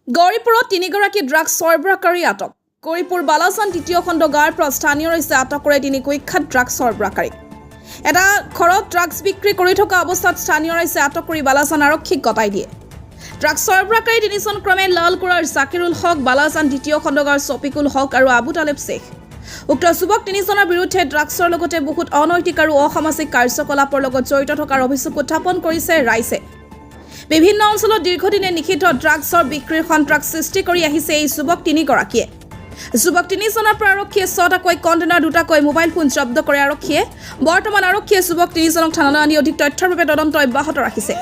গৌৰীপুৰত তিনিগৰাকী ড্ৰাগছ সৰবৰাহকাৰী আটক। গৌৰীপুৰ বালাচান দ্বিতীয় খণ্ড গাঁৱৰ পৰা স্থানীয় ৰাইজে আটক কৰে তিনি কুখ্যাত ড্ৰাগছ সৰবৰাহকাৰীক। এটা ঘৰত ড্ৰাগছ বিক্ৰী কৰি থকা অৱস্থাত স্থানীয় ৰাইজে আটক কৰি বালাচান আৰক্ষীক গতাই দিয়ে। ড্ৰাগছ সৰবৰাহকাৰী তিনিজন ক্ৰমে লালকুৰাৰ জাকিৰুল হক, বালাচান দ্বিতীয় খণ্ড গাঁৱৰ ছফিকুল হক আৰু আবু তালেব শ্বেখ। উক্ত যুৱক তিনিজনৰ বিৰুদ্ধে ড্ৰাগছৰ লগতে বহুত অনৈতিক আৰু অসামাজিক কাৰ্যকলাপৰ লগত জড়িত থকাৰ অভিযোগ উত্থাপন কৰিছে ৰাইজে। বিভিন্ন অঞ্চলত দীৰ্ঘদিনে নিষিদ্ধ ড্ৰাগছৰ বিক্ৰীৰ সন্ত্ৰাস সৃষ্টি কৰি আহিছে এই যুৱক তিনিগৰাকীয়ে। যুৱক তিনিজনৰ পৰা আৰক্ষীয়ে 6টাকৈ কণ্টেইনাৰ, 2টাকৈ মোবাইল ফোন জব্দ কৰে আৰক্ষীয়ে। বৰ্তমান আৰক্ষীয়ে যুৱক তিনিজনক থানালৈ আনি অধিক তথ্যৰ বাবে তদন্ত অব্যাহত ৰাখিছে।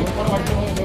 Información